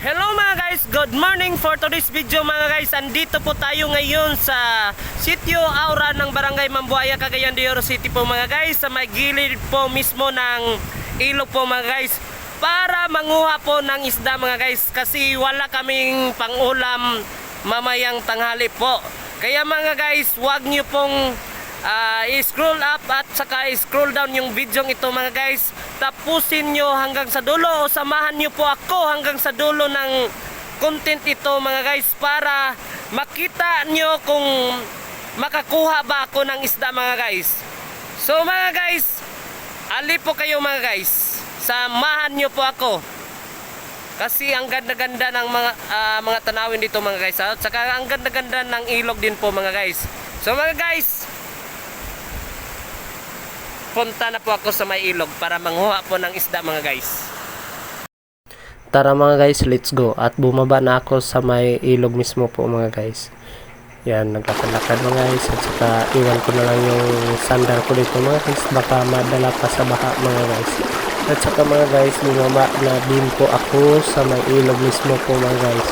Hello mga guys, good morning for today's video mga guys. Andito po tayo ngayon sa Sitio Aura ng Barangay Mambuaya, Cagayan de Oro City po mga guys. Sa may gilid po mismo ng ilog po mga guys, para manguha po ng isda mga guys. Kasi wala kaming pangulam mamayang tanghali po. Kaya mga guys, huwag nyo pong i-scroll up at saka i-scroll down yung video ito mga guys. Tapusin nyo hanggang sa dulo o samahan nyo po ako hanggang sa dulo ng content ito mga guys, para makita nyo kung makakuha ba ako ng isda mga guys. So mga guys, ali po kayo mga guys, samahan nyo po ako. Kasi ang ganda-ganda ng mga tanawin dito mga guys, at saka ang ganda-ganda ng ilog din po mga guys. So mga guys, punta na po ako sa may ilog para manguha po ng isda mga guys. Tara mga guys, let's go. At bumaba na ako sa may ilog mismo po mga guys. Yan, nagkakalakad mga guys. At saka iwan ko na lang yung sandal ko dito mga guys, baka madala pa sa baha mga guys. At saka mga guys, bumaba na din po ako sa may ilog mismo po mga guys.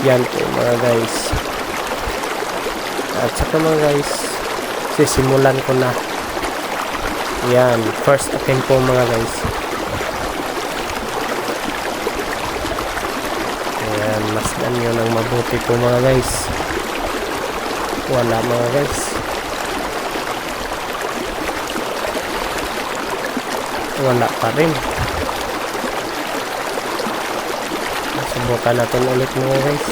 Yan po mga guys. At saka mga guys, sisimulan ko na. Yan, first attempt po mga guys. Ayan, masdan nyo ng mabuti po mga guys. Wala mga guys. Wala pa rin. Subukan natin ulit mga guys.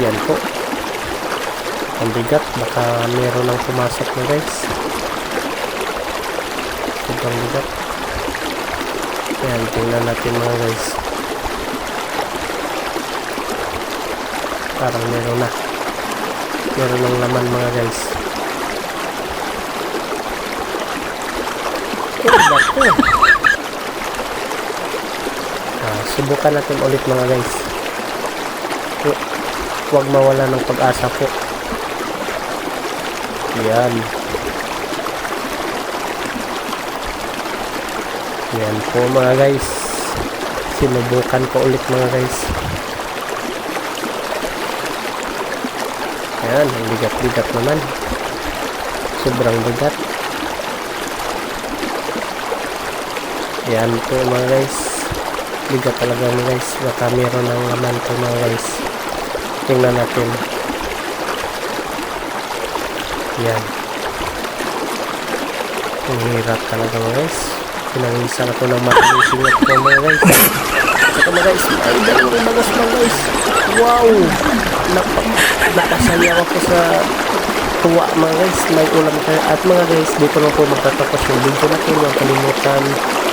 Yan po. Ang bigat, baka meron lang pumasok na guys. Sobrang bigat. Yan, tingnan natin mga guys. Parang meron na. Meron ng laman mga guys. Bako. Subukan natin ulit mga guys. Huwag mawala ng pag-asa po. Yan. Yan po mga guys. Sinubukan ko ulit mga guys. Yan, ang bigat-bigat naman. Sobrang bigat. Yan po mga guys. Bigat talaga mga guys. Baka meron ng laman po mga guys. Tingnan natin. Yan. Ang hirap talaga mga guys. Pinangisan ako ng maraming singat ko mga guys. Saka mga guys, ay dalawang bagas mga guys. Wow! Napasayaw ako sa tuwa mga guys. May ulam kayo. At mga guys, dito na po magtatapos yung video natin. Huwag kalimutan,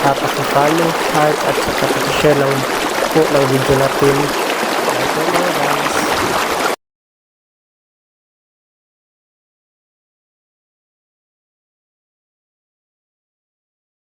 pakipollow, heart, at saka pakishare lang po ng video natin.